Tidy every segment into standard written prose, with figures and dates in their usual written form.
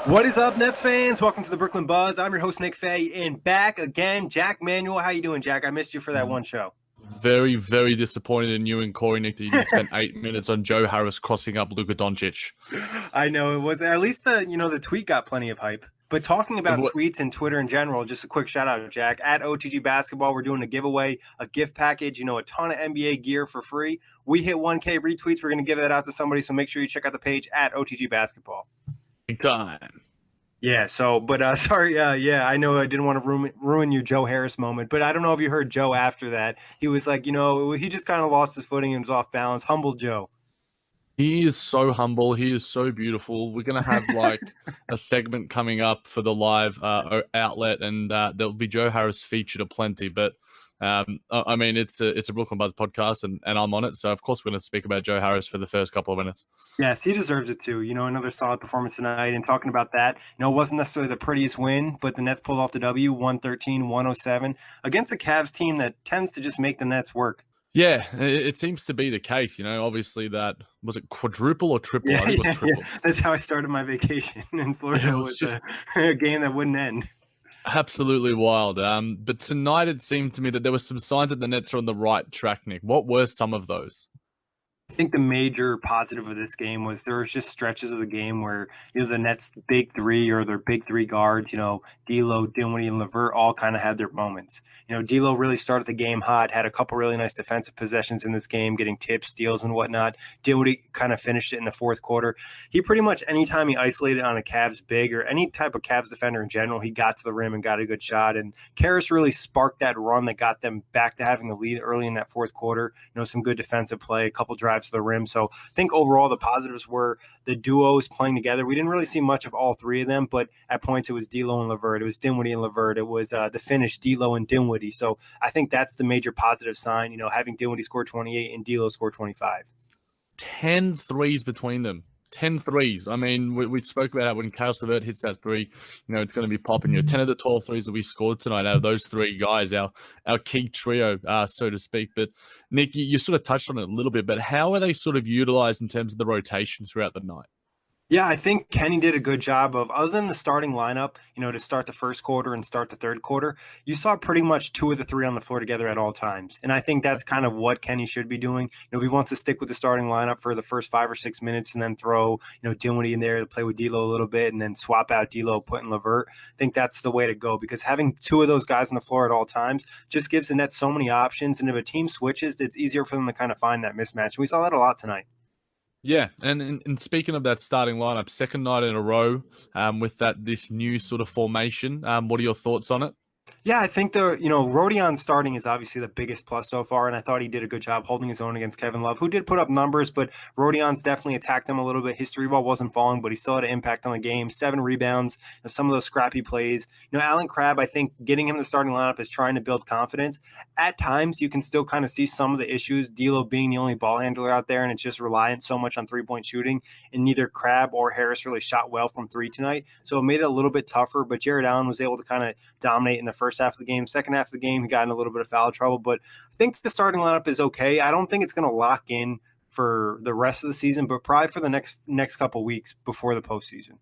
What is up, Nets fans? Welcome to the Brooklyn Buzz. I'm your host, Nick Fay, and back again, Jac Manuell. How you doing, Jac? I missed you for that one show. Very, very disappointed in you and Corey, Nick, that you didn't spend 8 minutes on Joe Harris crossing up Luka Doncic. I know it was at least the tweet got plenty of hype. But talking about tweets and Twitter in general, just a quick shout out, Jac. At OTG Basketball, we're doing a giveaway, a gift package, a ton of NBA gear for free. We hit 1K retweets. We're going to give that out to somebody, so make sure you check out the page at OTG Basketball. Big time. Yeah, sorry, I know I didn't want to ruin your Joe Harris moment, but I don't know if you heard Joe after that. He was like, he just kind of lost his footing and was off balance. Humble Joe. He is so humble. He is so beautiful. We're going to have like a segment coming up for the live outlet, and there'll be Joe Harris featured aplenty, but I mean, it's a Brooklyn Buzz podcast, and I'm on it. So, of course, we're going to speak about Joe Harris for the first couple of minutes. Yes, he deserves it too. Another solid performance tonight. And talking about that, it wasn't necessarily the prettiest win, but the Nets pulled off the W, 113-107, against the Cavs team that tends to just make the Nets work. Yeah, it seems to be the case. Obviously that – was it quadruple or triple? I think it was triple. Yeah. That's how I started my vacation in Florida. It was just a game that wouldn't end. Absolutely wild. But tonight it seemed to me that there were some signs that the Nets are on the right track, Nick. What were some of those? I think the major positive of this game was there was just stretches of the game where the Nets' big three or their big three guards, D'Lo, Dinwiddie, and LeVert all kind of had their moments. D'Lo really started the game hot, had a couple really nice defensive possessions in this game, getting tips, steals, and whatnot. Dinwiddie kind of finished it in the fourth quarter. He pretty much, anytime he isolated on a Cavs big or any type of Cavs defender in general, he got to the rim and got a good shot. And Karras really sparked that run that got them back to having the lead early in that fourth quarter. Some good defensive play, a couple drives to the rim. So I think overall the positives were the duos playing together. We didn't really see much of all three of them, but at points it was D'Lo and LeVert. It was Dinwiddie and LeVert. It was the finish, D'Lo and Dinwiddie. So I think that's the major positive sign, having Dinwiddie score 28 and D'Lo score 25. 10 threes between them. 10 threes. I mean, we spoke about how when LeVert hits that three, it's going to be popping. 10 of the 12 threes that we scored tonight out of those three guys, our key trio, so to speak. But, Nick, you sort of touched on it a little bit, but how are they sort of utilized in terms of the rotation throughout the night? Yeah, I think Kenny did a good job of, other than the starting lineup, to start the first quarter and start the third quarter, you saw pretty much two of the three on the floor together at all times. And I think that's kind of what Kenny should be doing. If he wants to stick with the starting lineup for the first 5 or 6 minutes and then throw, Dinwiddie in there to play with D'Lo a little bit and then swap out D'Lo, put in LeVert, I think that's the way to go, because having two of those guys on the floor at all times just gives the Nets so many options. And if a team switches, it's easier for them to kind of find that mismatch. And we saw that a lot tonight. Yeah, and speaking of that starting lineup, second night in a row with this new sort of formation. What are your thoughts on it? Yeah, I think Rodions starting is obviously the biggest plus so far, and I thought he did a good job holding his own against Kevin Love, who did put up numbers, but Rodions definitely attacked him a little bit. His three ball wasn't falling, but he still had an impact on the game. 7 rebounds, some of those scrappy plays. Allen Crabbe, I think getting him in the starting lineup is trying to build confidence. At times, you can still kind of see some of the issues, D'Lo being the only ball handler out there, and it's just reliant so much on three-point shooting, and neither Crabbe or Harris really shot well from three tonight, so it made it a little bit tougher, but Jared Allen was able to kind of dominate in the first half of the game. Second half of the game, he got in a little bit of foul trouble, but I think the starting lineup is okay. I don't think it's going to lock in for the rest of the season, but probably for the next couple weeks before the postseason.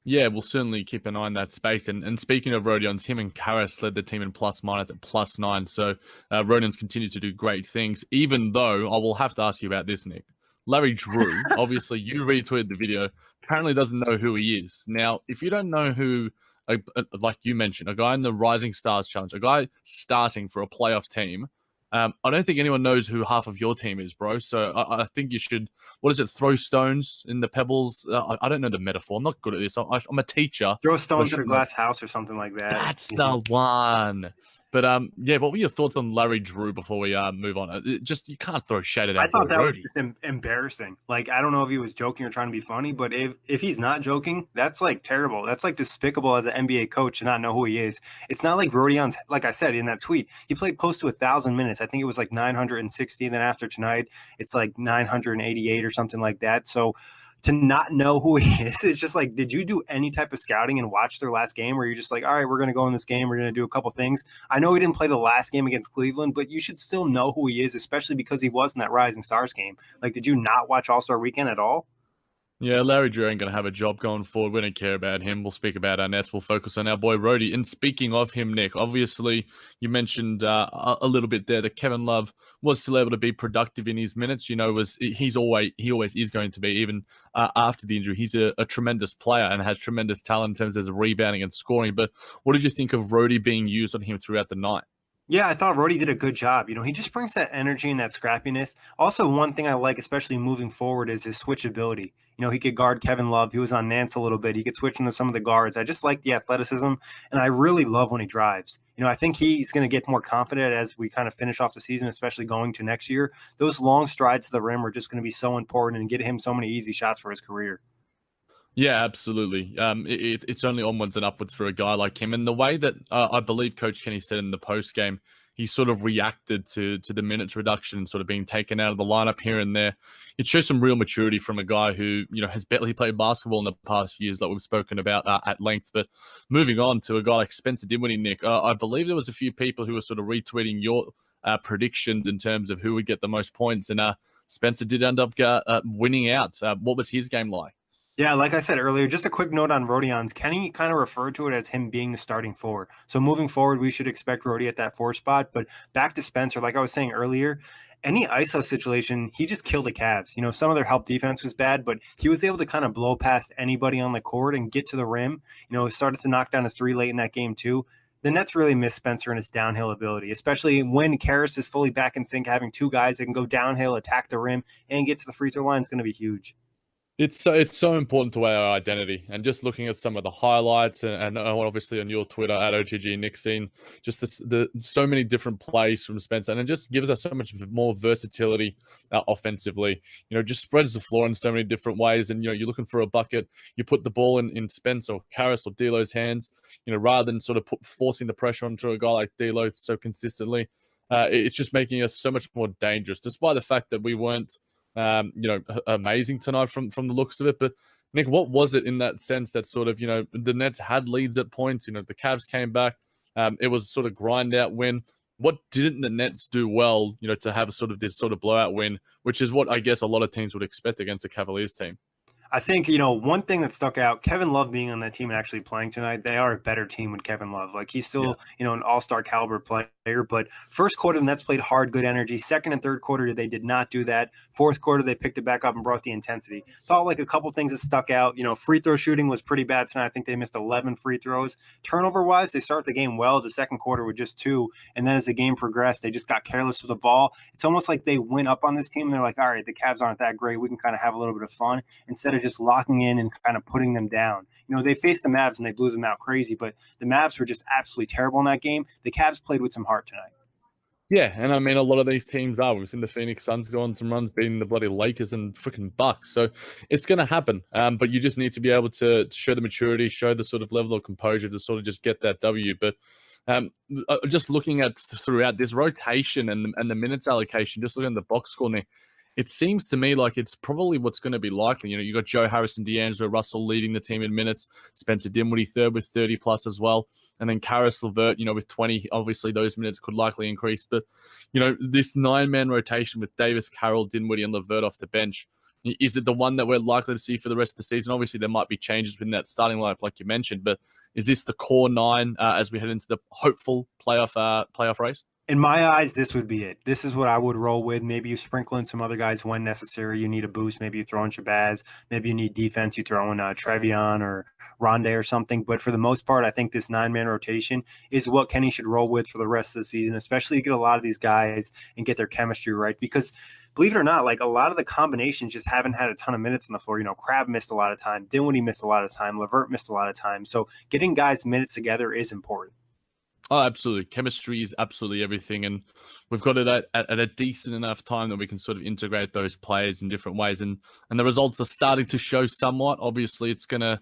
Yeah, we'll certainly keep an eye on that space. And speaking of Rodions, him and Karras led the team in plus minus at +9. So Rodions continue to do great things, even though I will have to ask you about this, Nick. Larry Drew, obviously you retweeted the video, apparently doesn't know who he is. Now, if you don't know who, like you mentioned, a guy in the Rising Stars Challenge, a guy starting for a playoff team, I don't think anyone knows who half of your team is, bro. So I think you should, what is it, throw stones in the pebbles? I don't know the metaphor. I'm not good at this. I'm a teacher. Throw stones at a glass house or something like that. That's the one. But yeah, what were your thoughts on Larry Drew before we move on? You can't throw shade at that. I thought that was just embarrassing. Like, I don't know if he was joking or trying to be funny, but if he's not joking, that's like terrible. That's like despicable as an NBA coach to not know who he is. It's not like Rodions, like I said in that tweet, he played close to 1,000 minutes. I think it was like 960. And then after tonight, it's like 988 or something like that. So to not know who he is, it's just like, did you do any type of scouting and watch their last game where you're just like, all right, we're going to go in this game, we're going to do a couple things? I know he didn't play the last game against Cleveland, but you should still know who he is, especially because he was in that Rising Stars game. Like, did you not watch All-Star Weekend at all? Yeah, Larry Drew ain't going to have a job going forward. We don't care about him. We'll speak about our Nets. We'll focus on our boy Rhodey. And speaking of him, Nick, obviously you mentioned a little bit there that Kevin Love was still able to be productive in his minutes. You know, he always is going to be, even after the injury. He's a tremendous player and has tremendous talent in terms of rebounding and scoring. But what did you think of Rhodey being used on him throughout the night? Yeah, I thought Rhodey did a good job. He just brings that energy and that scrappiness. Also, one thing I like, especially moving forward, is his switchability. He could guard Kevin Love. He was on Nance a little bit. He could switch into some of the guards. I just like the athleticism, and I really love when he drives. I think he's going to get more confident as we kind of finish off the season, especially going to next year. Those long strides to the rim are just going to be so important and get him so many easy shots for his career. Yeah, absolutely. It's only onwards and upwards for a guy like him. And the way that I believe Coach Kenny said in the post game, he sort of reacted to the minutes reduction and sort of being taken out of the lineup here and there. It shows some real maturity from a guy who has barely played basketball in the past few years, that we've spoken about at length. But moving on to a guy like Spencer Dinwiddie, Nick, I believe there was a few people who were sort of retweeting your predictions in terms of who would get the most points, and Spencer did end up winning out. What was his game like? Yeah, like I said earlier, just a quick note on Rodions. Kenny kind of referred to it as him being the starting four. So moving forward, we should expect Rodi at that four spot. But back to Spencer, like I was saying earlier, any ISO situation, he just killed the Cavs. Some of their help defense was bad, but he was able to kind of blow past anybody on the court and get to the rim. Started to knock down his three late in that game too. The Nets really miss Spencer and his downhill ability, especially when Karras is fully back in sync. Having two guys that can go downhill, attack the rim, and get to the free throw line is going to be huge. It's so important to our identity, and just looking at some of the highlights and obviously on your Twitter at OTG Nick, seen just the so many different plays from Spencer, and it just gives us so much more versatility offensively. Just spreads the floor in so many different ways, and you're looking for a bucket, you put the ball in Spence or Karras or D'Lo's hands, rather than sort of forcing the pressure onto a guy like D'Lo so consistently. It's just making us so much more dangerous, despite the fact that we weren't amazing tonight from the looks of it. But Nick, what was it in that sense that sort of, the Nets had leads at points, the Cavs came back. It was sort of grind out win. What didn't the Nets do well, to have this sort of blowout win, which is what I guess a lot of teams would expect against a Cavaliers team? I think, one thing that stuck out, Kevin Love being on that team and actually playing tonight, they are a better team with Kevin Love. Like, he's still, an all-star caliber player. But first quarter, the Nets played hard, good energy. Second and third quarter, they did not do that. Fourth quarter, they picked it back up and brought the intensity. Thought like a couple things that stuck out. Free throw shooting was pretty bad tonight. I think they missed 11 free throws. Turnover-wise, they started the game well. The second quarter with just two. And then as the game progressed, they just got careless with the ball. It's almost like they went up on this team and they're like, all right, the Cavs aren't that great. We can kind of have a little bit of fun instead of just locking in and kind of putting them down. They faced the Mavs and they blew them out crazy, but the Mavs were just absolutely terrible in that game. The Cavs played with some heart tonight. Yeah, and I mean, a lot of these teams are. We've seen the Phoenix Suns go on some runs, beating the bloody Lakers and freaking Bucks. So it's going to happen. But you just need to be able to show the maturity, show the sort of level of composure to sort of just get that W. But just looking at throughout this rotation and the minutes allocation, just looking at the box score, Nick, it seems to me like it's probably what's going to be likely. You got Joe Harris and D'Angelo Russell leading the team in minutes, Spencer Dinwiddie third with 30 plus as well, and then Karras, LeVert, with 20. Obviously, those minutes could likely increase. But, this 9-man rotation with Davis, Carroll, Dinwiddie, and LeVert off the bench, is it the one that we're likely to see for the rest of the season? Obviously, there might be changes within that starting lineup, like you mentioned, but is this the core 9 as we head into the hopeful playoff race? In my eyes, this would be it. This is what I would roll with. Maybe you sprinkle in some other guys when necessary. You need a boost. Maybe you throw in Shabazz. Maybe you need defense. You throw in Trevion or Rondé or something. But for the most part, I think this 9-man rotation is what Kenny should roll with for the rest of the season, especially get a lot of these guys and get their chemistry right. Because believe it or not, like a lot of the combinations just haven't had a ton of minutes on the floor. Crab missed a lot of time. Dinwiddie missed a lot of time. LeVert missed a lot of time. So getting guys minutes together is important. Oh, absolutely. Chemistry is absolutely everything. And we've got it at a decent enough time that we can sort of integrate those players in different ways. And the results are starting to show somewhat. Obviously, it's going to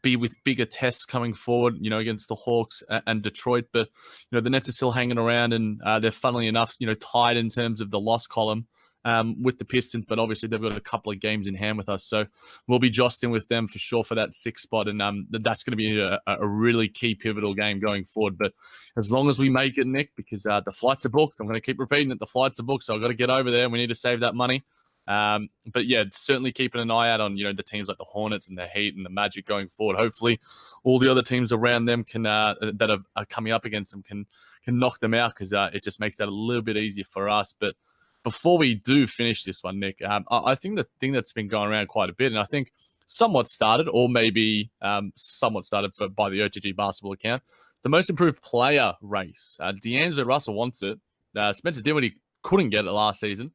be with bigger tests coming forward, against the Hawks and Detroit. But, the Nets are still hanging around, and they're, funnily enough, tied in terms of the loss column with the Pistons, but obviously they've got a couple of games in hand with us, so we'll be jostling with them for sure for that 6th spot, and that's going to be a really key pivotal game going forward. But as long as we make it, Nick, because the flights are booked, I'm going to keep repeating that the flights are booked, so I've got to get over there. We need to save that money. But yeah, certainly keeping an eye out on, the teams like the Hornets and the Heat and the Magic going forward. Hopefully all the other teams around them can that are coming up against them can knock them out, because it just makes that a little bit easier for us. But before we do finish this one, Nick, I think the thing that's been going around quite a bit, and I think somewhat started, or maybe somewhat started by the OTG basketball account, the most improved player race. D'Angelo Russell wants it. Spencer Dinwiddie couldn't get it last season.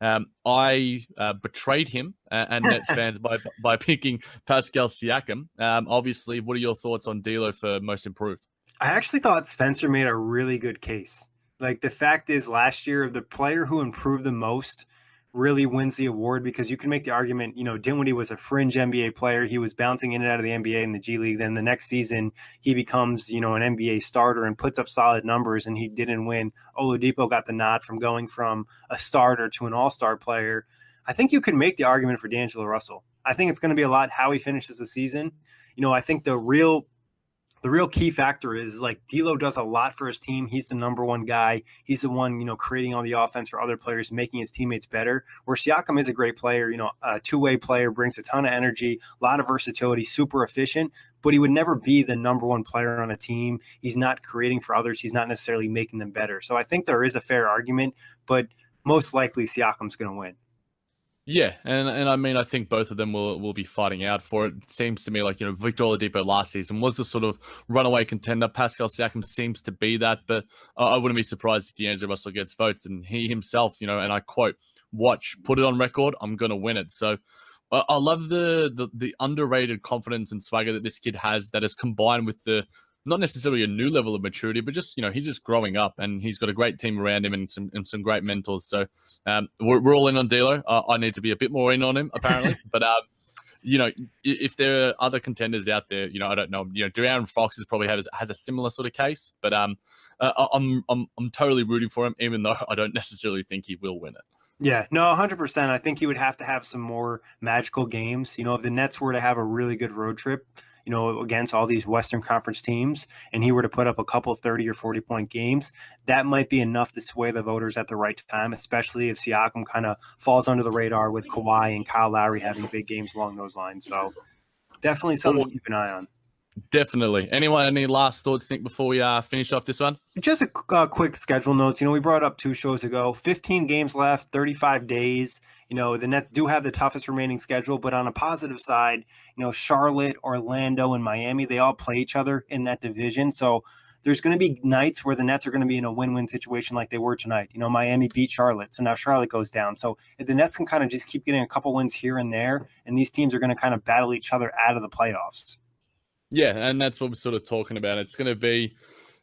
I betrayed him and Nets fans by picking Pascal Siakam. Obviously, what are your thoughts on D'Lo for most improved? I actually thought Spencer made a really good case. Like, the fact is, last year, the player who improved the most really wins the award, because you can make the argument, Dinwiddie was a fringe NBA player. He was bouncing in and out of the NBA and the G League. Then the next season, he becomes, an NBA starter and puts up solid numbers, and he didn't win. Oladipo got the nod from going from a starter to an all-star player. I think you can make the argument for D'Angelo Russell. I think it's going to be a lot how he finishes the season. I think the real key factor is, like, D'Lo does a lot for his team. He's the number one guy. He's the one, creating all the offense for other players, making his teammates better. Where Siakam is a great player, a two-way player, brings a ton of energy, a lot of versatility, super efficient, but he would never be the number one player on a team. He's not creating for others. He's not necessarily making them better. So I think there is a fair argument, but most likely Siakam's going to win. Yeah, and I mean, I think both of them will be fighting out for it. It seems to me like, Victor Oladipo last season was the sort of runaway contender. Pascal Siakam seems to be that, but I wouldn't be surprised if D'Angelo Russell gets votes, and he himself, and I quote, put it on record, I'm going to win it. So I love the underrated confidence and swagger that this kid has, that is combined with the, not necessarily a new level of maturity, but just, he's just growing up, and he's got a great team around him and some great mentors. So we're all in on D'Lo. I need to be a bit more in on him, apparently. But, if there are other contenders out there, I don't know. De'Aaron Fox probably has a similar sort of case, but I'm totally rooting for him, even though I don't necessarily think he will win it. Yeah, no, 100%. I think he would have to have some more magical games. If the Nets were to have a really good road trip, against all these Western Conference teams, and he were to put up a couple 30 or 40-point games, that might be enough to sway the voters at the right time, especially if Siakam kind of falls under the radar with Kawhi and Kyle Lowry having big games along those lines. So definitely something to keep an eye on. Definitely. Anyone, any last thoughts, Nick, before we finish off this one? Just a quick schedule notes. We brought up 2 shows ago, 15 games left, 35 days. The Nets do have the toughest remaining schedule, but on a positive side, Charlotte, Orlando, and Miami, they all play each other in that division. So there's going to be nights where the Nets are going to be in a win-win situation like they were tonight. Miami beat Charlotte, so now Charlotte goes down. So if the Nets can kind of just keep getting a couple wins here and there, and these teams are going to kind of battle each other out of the playoffs. Yeah, and that's what we're sort of talking about. It's going to be,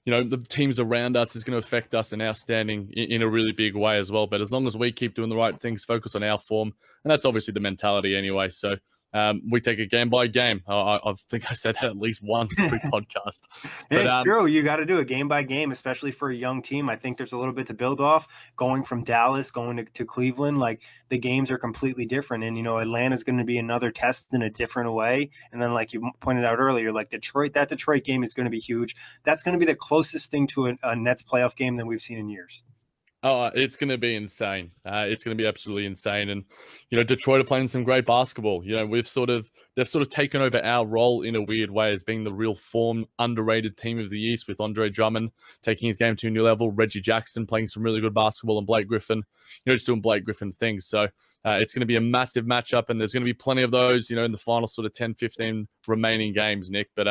the teams around us is going to affect us in our standing in a really big way as well. But as long as we keep doing the right things, focus on our form, and that's obviously the mentality anyway. So we take it game by game. I think I said that at least once every podcast. But, it's true. You got to do it game by game, especially for a young team. I think there's a little bit to build off. Going from Dallas, going to Cleveland, like, the games are completely different. And, Atlanta's going to be another test in a different way. And then, like you pointed out earlier, like that Detroit game is going to be huge. That's going to be the closest thing to a Nets playoff game than we've seen in years. Oh, it's going to be insane. It's going to be absolutely insane. And, Detroit are playing some great basketball. They've sort of taken over our role in a weird way as being the real form, underrated team of the East, with Andre Drummond taking his game to a new level, Reggie Jackson playing some really good basketball, and Blake Griffin, just doing Blake Griffin things. So it's going to be a massive matchup, and there's going to be plenty of those, in the final sort of 10, 15 remaining games, Nick. But,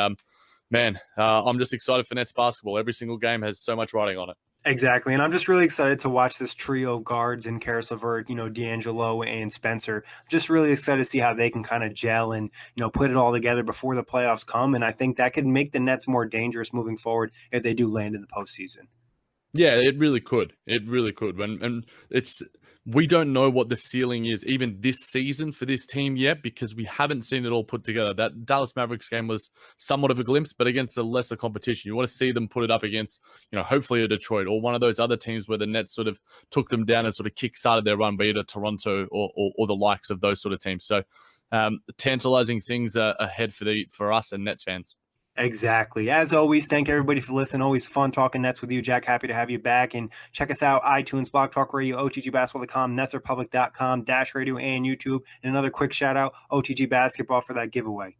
man, I'm just excited for Nets basketball. Every single game has so much riding on it. Exactly. And I'm just really excited to watch this trio of guards in Caris LeVert, D'Angelo and Spencer. Just really excited to see how they can kind of gel and, put it all together before the playoffs come. And I think that could make the Nets more dangerous moving forward if they do land in the postseason. Yeah, it really could. It really could. And we don't know what the ceiling is even this season for this team yet, because we haven't seen it all put together. That Dallas Mavericks game was somewhat of a glimpse, but against a lesser competition. You want to see them put it up against, hopefully a Detroit or one of those other teams where the Nets sort of took them down and sort of kick-started their run, be it a Toronto or the likes of those sort of teams. So tantalizing things ahead for us and Nets fans. Exactly. As always, thank everybody for listening. Always fun talking Nets with you, Jack. Happy to have you back. And check us out, iTunes, Blog Talk Radio, OTGBasketball.com, NetsRepublic.com, Dash Radio, and YouTube. And another quick shout out, OTG Basketball, for that giveaway.